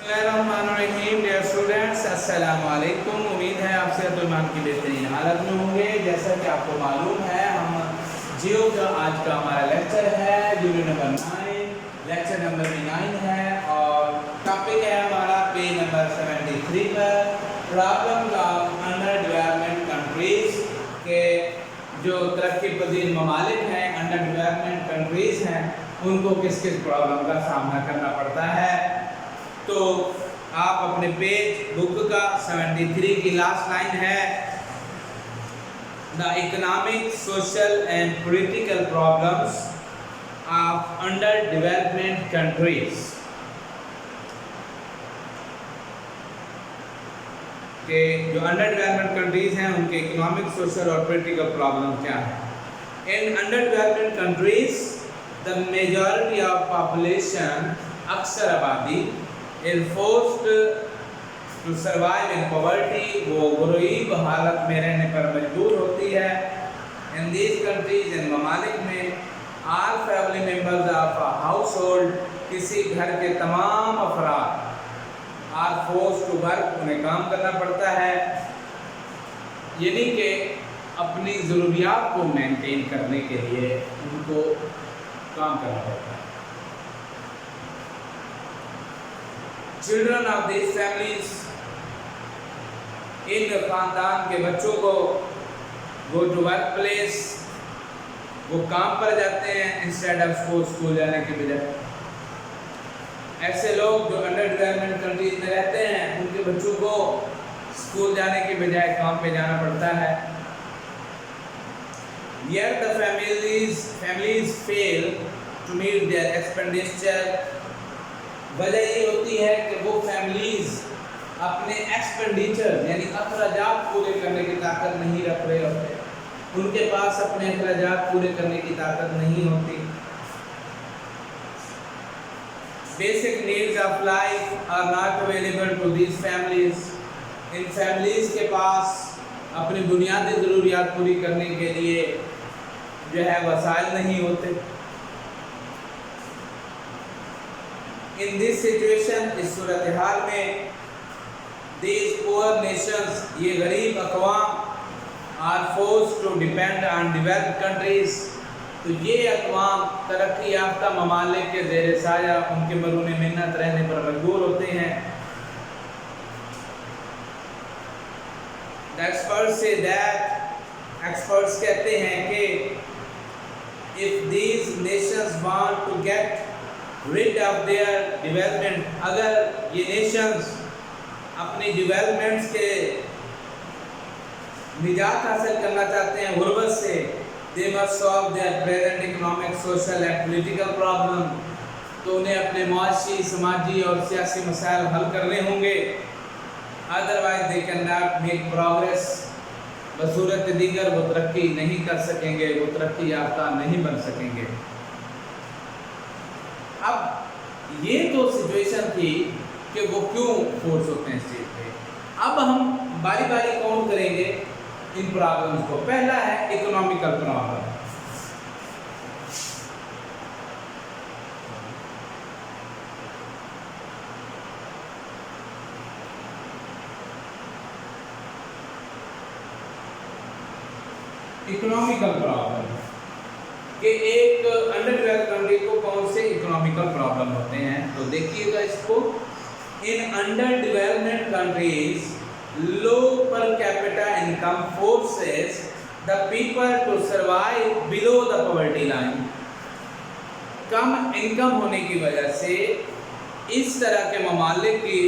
Bismillahirrahmanirrahim, dear students, अस्सलाम वालेकुम। उम्मीद है आप सेहत और ईमान की बेहतरीन हालत में होंगे। जैसा कि आपको मालूम है, हम जियो का आज का हमारा लेक्चर है, यूनिट नंबर 9, लेक्चर नंबर 9 है और टॉपिक है हमारा पेज नंबर 73 पर problem of under development countries के जो तरक्की पजीर ममालिक हैं, अंडर डेवलपमेंट कंट्रीज हैं, उनको किस किस प्रॉब्लम का सामना करना पड़ता है। तो आप अपने पेज बुक का 73 की लास्ट लाइन है, the economic social and political problems of under development countries के जो अंडर डेवलपमेंट कंट्रीज हैं उनके इकोनॉमिक सोशल और पॉलिटिकल प्रॉब्लम क्या है। इन under development countries the majority of population, अक्सर आबादी, is forced to survive in poverty, वो गरीब हालत में रहने पर मजबूर होती है। In these countries, इन ममालिक में all family members of a household, किसी घर के तमाम अफराद are forced to work, उन्हें काम करना पड़ता है, यानी कि अपनी ज़रूरियात को मेंटेन करने के लिए उनको काम करना पड़ता है। Children of these families, इन खानदान के बच्चों को go to work place, वो काम पर जाते हैं इंस्टेड ऑफ स्कूल जाने के बजाय। ऐसे लोग जो अंडर डेवलपमेंट कंट्रीज में रहते हैं उनके बच्चों को स्कूल जाने के बजाय काम पे जाना पड़ता है। Yet the families fail to meet their expenditure, वजह ये होती है कि वो फैमिलीज अपने एक्सपेंडिचर यानी अखराजात पूरे करने की ताकत नहीं रख रहे होते, उनके पास अपने अखराजात पूरे करने की ताकत नहीं होती। Basic needs of life are not available to these families, इन फैमिलीज के पास अपनी बुनियादी ज़रूरियात पूरी करने के लिए जो है वसाइल नहीं होते। In this situation, इस सूरत हाल में these poor nations, ये गरीब अक़वाम are forced to depend on developed countries, तो ये अक़वाम तरक्की याफ्ता ममालिक के ज़ेर साया उनके मरून मिन्नत रहने पर मजबूर होते हैं। The experts say that, experts कहते हैं कि if these nations want to get rid of their development, अगर ये nations अपनी developments के निजात हासिल करना चाहते हैं गुर्बत से, they must solve their present economic, social and political problem, तो उन्हें अपने माशी, समाजी और सियासी मसाइल हल करने होंगे। otherwise they cannot make progress, बसूरत दीगर वो तरक्की नहीं कर सकेंगे, वो तरक्की याफ्ता नहीं बन सकेंगे। अब ये तो सिचुएशन थी कि वो क्यों फोर्स होते हैं इस चीज़ पे। अब हम बारी बारी काउंट करेंगे इन प्रॉब्लम्स को। पहला है इकोनॉमिकल प्रॉब्लम। इकोनॉमिकल प्रॉब्लम कि एक अंडर डेवलप्ड कंट्री को कौन से इकोनॉमिकल प्रॉब्लम होते हैं, तो देखिएगा इसको। In under development countries low per capita income forces the people to survive below the poverty line, कम इनकम होने की वजह से इस तरह के ममालिक की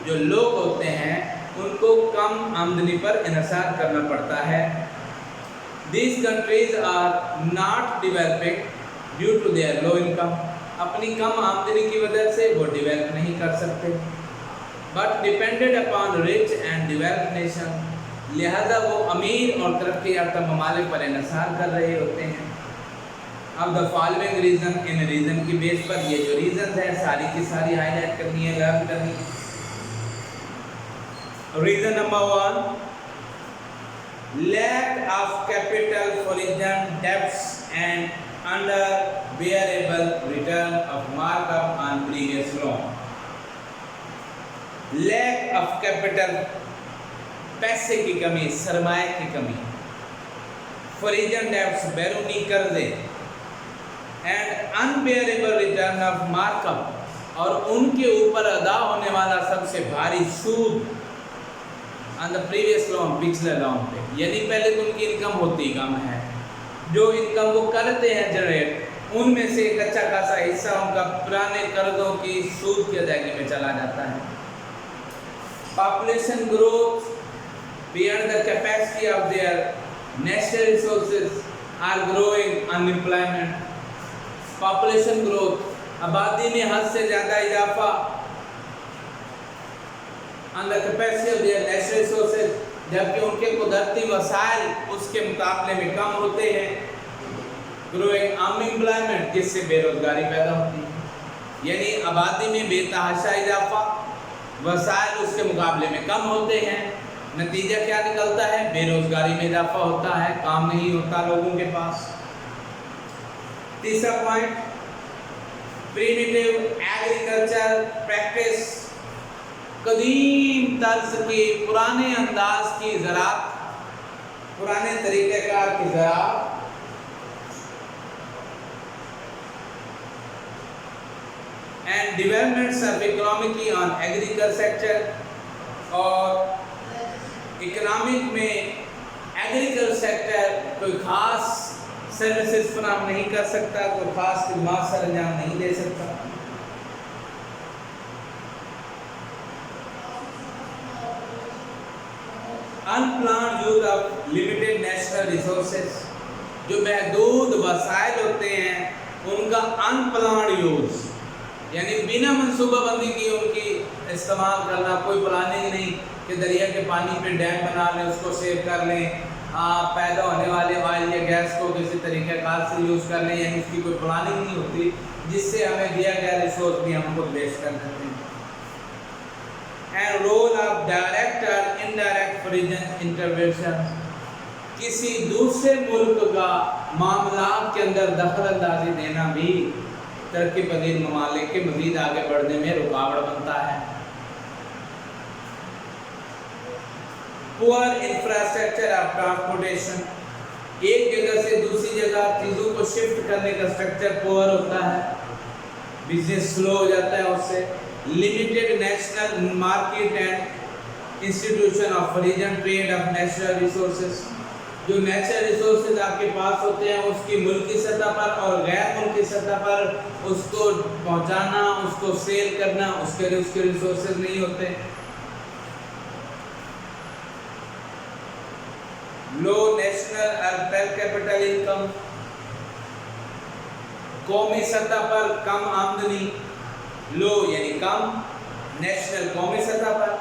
जो लोग होते हैं उनको कम आमदनी पर इन्हिसार करना पड़ता है। These countries are not developing due to their low income, अपनी कम आमदनी की वजह से वो डेवलप नहीं कर सकते, but depended upon rich and developed nation, लिहाजा वो अमीर और तरक्की याफ्ता ममालिक पर इन्हिसार कर रहे होते हैं। अब द फॉलोइंग रीजन, इन रीजन की बेस पर ये जो रीजन है सारी की सारी हाईलाइट करनी है, लर्न करनी है। Reason number 1, lack of capital, foreign debts and unbearable return of markup on previous loan। Lack of capital, पैसे की कमी, सरमाए की कमी, फॉरेन डेब्ट्स, बैरूनी कर्जे, and unbearable return of markup, और उनके ऊपर अदा होने वाला सबसे भारी सूद ऑन द प्रीवियस लोन, पिछले लोन पे। यानी पहले तो उनकी इनकम होती कम है, जो इनकम वो करते हैं जनरेट, उनमें से एक अच्छा खासा हिस्सा उनका पुराने कर्जों की सूद की अदायगी में चला जाता है। Population growth beyond the capacity of their natural resources are growing, unemployment, population growth, आबादी में हद से ज़्यादा इजाफा, on the capacity of their natural resources, जबकि उनके कुदरती वसाइल उसके मुकाबले में कम होते हैं। ग्रोइंग अनएम्प्लॉयमेंट, जिससे बेरोजगारी पैदा होती है। यानी आबादी में बेतहाशा इजाफा, वसाइल उसके मुकाबले में कम होते हैं, नतीजा क्या निकलता है? बेरोजगारी में इजाफा होता है, काम नहीं होता लोगों के पास। तीसरा पॉइंट, प्रिमिटिव एग्रीकल्चर प्रैक्टिस, कदीम तर्ज की, पुराने अंदाज की ज़राअत, पुराने तरीक़ेकार की ज़राअत, and developments of economically on agriculture sector, और इकोनॉमिक में एग्रीकल्चर सेक्टर कोई ख़ास सर्विसेज फराहम नहीं कर सकता, कोई ख़ास खिदमत सर अंजाम नहीं दे सकता। Unplanned use of limited national resources, जो महदूद वसाइल होते हैं उनका अनप्लान्ड यूज, यानी बिना मनसूबाबंदी की उनकी इस्तेमाल करना, कोई प्लानिंग नहीं कि दरिया के पानी पे डैम बना लें, उसको सेव कर लें, पैदा होने वाले ऑयल या गैस को किसी तरीके कार से यूज़ कर लें, यानी उसकी कोई प्लानिंग नहीं होती, जिससे हमें दिया गया रिसोर्स भी हम खुद वेस्ट कर देते हैं। एंड रोल ऑफ डायरेक्ट और इनडायरेक्ट फॉरेन इंटरवेंशन, किसी दूसरे मुल्क का मामलात के अंदर दखल अंदाजी देना भी तरक्की पजीर ममालिक के मज़ीद आगे बढ़ने में रुकावट बनता है। पुअर इंफ्रास्ट्रक्चर ऑफ ट्रांसपोर्टेशन, एक जगह से दूसरी जगह चीज़ों को शिफ्ट करने का स्ट्रक्चर पुअर होता है, बिजनेस स्लो हो जाता है उससे। Limited national market and institution of foreign trade off natural resources, जो नेचुरल रिसोर्सेज आपके पास होते हैं उसकी मुल्की सतह पर और गैर मुल्की सतह पर उसको पहुंचाना, उसको सेल करना, उसके लिए उसके रिसोर्सेज नहीं होते। लो नेशनल और पर कैपिटल इनकम, कौमी सतह पर कम आमदनी, लो यानी कम, नेशनल कौमी सतह पर,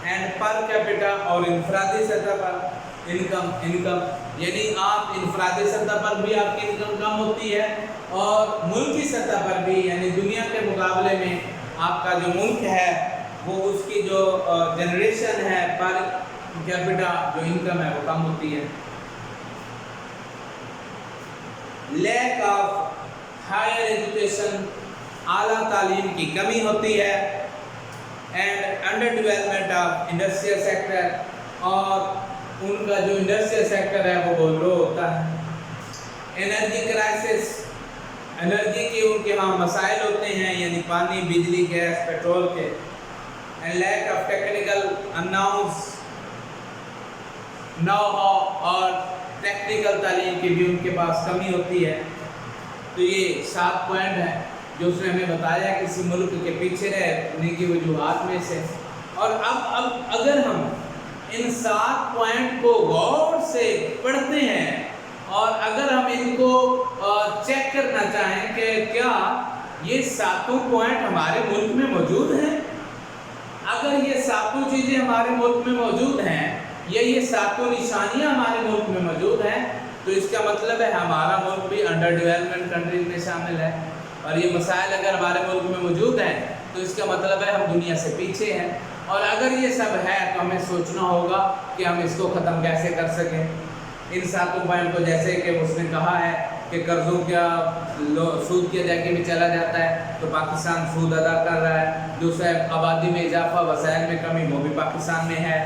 एंड पर कैपिटा और इंफरादी सतह पर इनकम, यानी आप इंफरादी सतह पर भी आपकी इनकम कम होती है और मुल्की सतह पर भी, यानी दुनिया के मुकाबले में आपका जो मुल्क है वो उसकी जो जनरेशन है पर कैपिटा जो इनकम है वो कम होती है। लैक ऑफ हायर एजुकेशन, आला तालीम की कमी होती है, and under development of industrial sector, और उनका जो इंडस्ट्रियल सेक्टर है वो लो होता है। एनर्जी क्राइसिस, एनर्जी के उनके यहाँ मसाइल होते हैं, यानी पानी, बिजली, गैस, पेट्रोल के। And lack of technical announce, know how और टेक्निकल तालीम की भी उनके पास कमी होती है। तो ये 7 पॉइंट है जो उसने हमें बताया किसी मुल्क के पीछे रहने की वजूहात में से। और अब अगर हम इन 7 पॉइंट को गौर से पढ़ते हैं और अगर हम इनको चेक करना चाहें कि क्या ये 7 पॉइंट हमारे मुल्क में मौजूद हैं, अगर ये 7 चीज़ें हमारे मुल्क में मौजूद हैं या ये 7 निशानियाँ हमारे मुल्क में मौजूद हैं, तो इसका मतलब है हमारा मुल्क भी अंडर डेवलपमेंट कंट्रीज में शामिल है। और ये मसाइल अगर हमारे मुल्क में मौजूद हैं तो इसका मतलब है हम दुनिया से पीछे हैं। और अगर ये सब है तो हमें सोचना होगा कि हम इसको ख़त्म कैसे कर सकें। इन 7 पॉइंट को जैसे कि उसने कहा है कि कर्ज़ों का सूद की अदायगी में चला जाता है, तो पाकिस्तान सूद अदा कर रहा है। दूसरा आबादी में इजाफा, वसाइल में कमी, वो भी पाकिस्तान में है।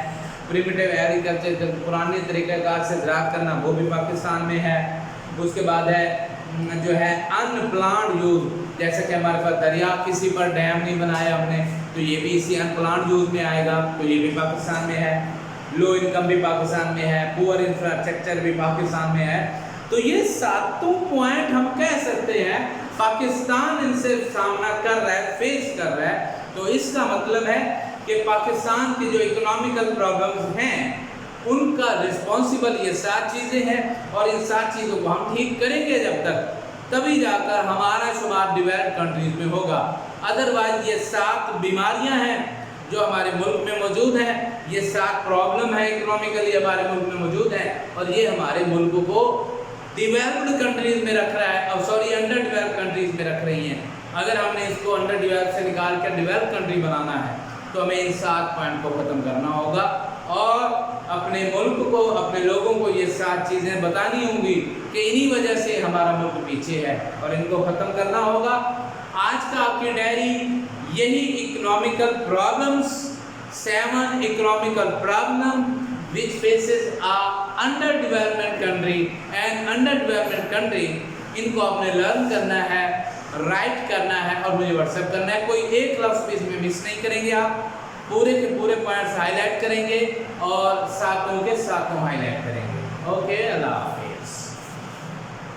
प्रिमिटिव एग्रीकल्चर, पुराने तरीक़ाकार से ज़राअत करना, वो भी पाकिस्तान में है। उसके बाद है जो है अनप्लान्ड यूज़, जैसे कि हमारे पास दरिया, किसी पर डैम नहीं बनाया हमने, तो ये भी इसी अनप्लान्ड यूज़ में आएगा, तो ये भी पाकिस्तान में है। लो इनकम भी पाकिस्तान में है, पुअर इंफ्रास्ट्रक्चर भी पाकिस्तान में है। तो ये सातों पॉइंट हम कह सकते हैं पाकिस्तान इनसे सामना कर रहा है, फेस कर रहा है। तो इसका मतलब है कि पाकिस्तान की जो इकोनॉमिकल प्रॉब्लम्स हैं उनका रिस्पॉन्सिबल ये 7 चीज़ें हैं, और इन 7 चीज़ों को हम ठीक करेंगे जब तक, तभी जाकर हमारा शुमार डेवलप्ड कंट्रीज में होगा। अदरवाइज ये 7 बीमारियां हैं जो हमारे मुल्क में मौजूद हैं, ये 7 प्रॉब्लम है इकोनॉमिकली हमारे मुल्क में मौजूद हैं, और ये हमारे मुल्क को डेवलप्ड कंट्रीज में रख रहा है, अब सॉरी अंडर डेवलप्ड कंट्रीज में रख रही हैं। अगर हमने इसको अंडर डेवलप से निकाल कर डेवलप कंट्री बनाना है तो हमें इन 7 पॉइंट को ख़त्म करना होगा, और अपने मुल्क को, अपने लोगों को ये 7 चीज़ें बतानी होंगी कि इन्हीं वजह से हमारा मुल्क पीछे है, और इनको ख़त्म करना होगा। आज का आपकी डायरी यही economical problems, 7 economical problem which faces a underdevelopment country and underdevelopment country, इनको आपने लर्न करना है, राइट करना है और मुझे व्हाट्सएप करना है। कोई एक लफ्ज़ भी इसमें मिस नहीं करेंगे, आप पूरे के पूरे पॉइंट्स हाईलाइट करेंगे और सातों के सातों हाईलाइट करेंगे। ओके, अल्लाह।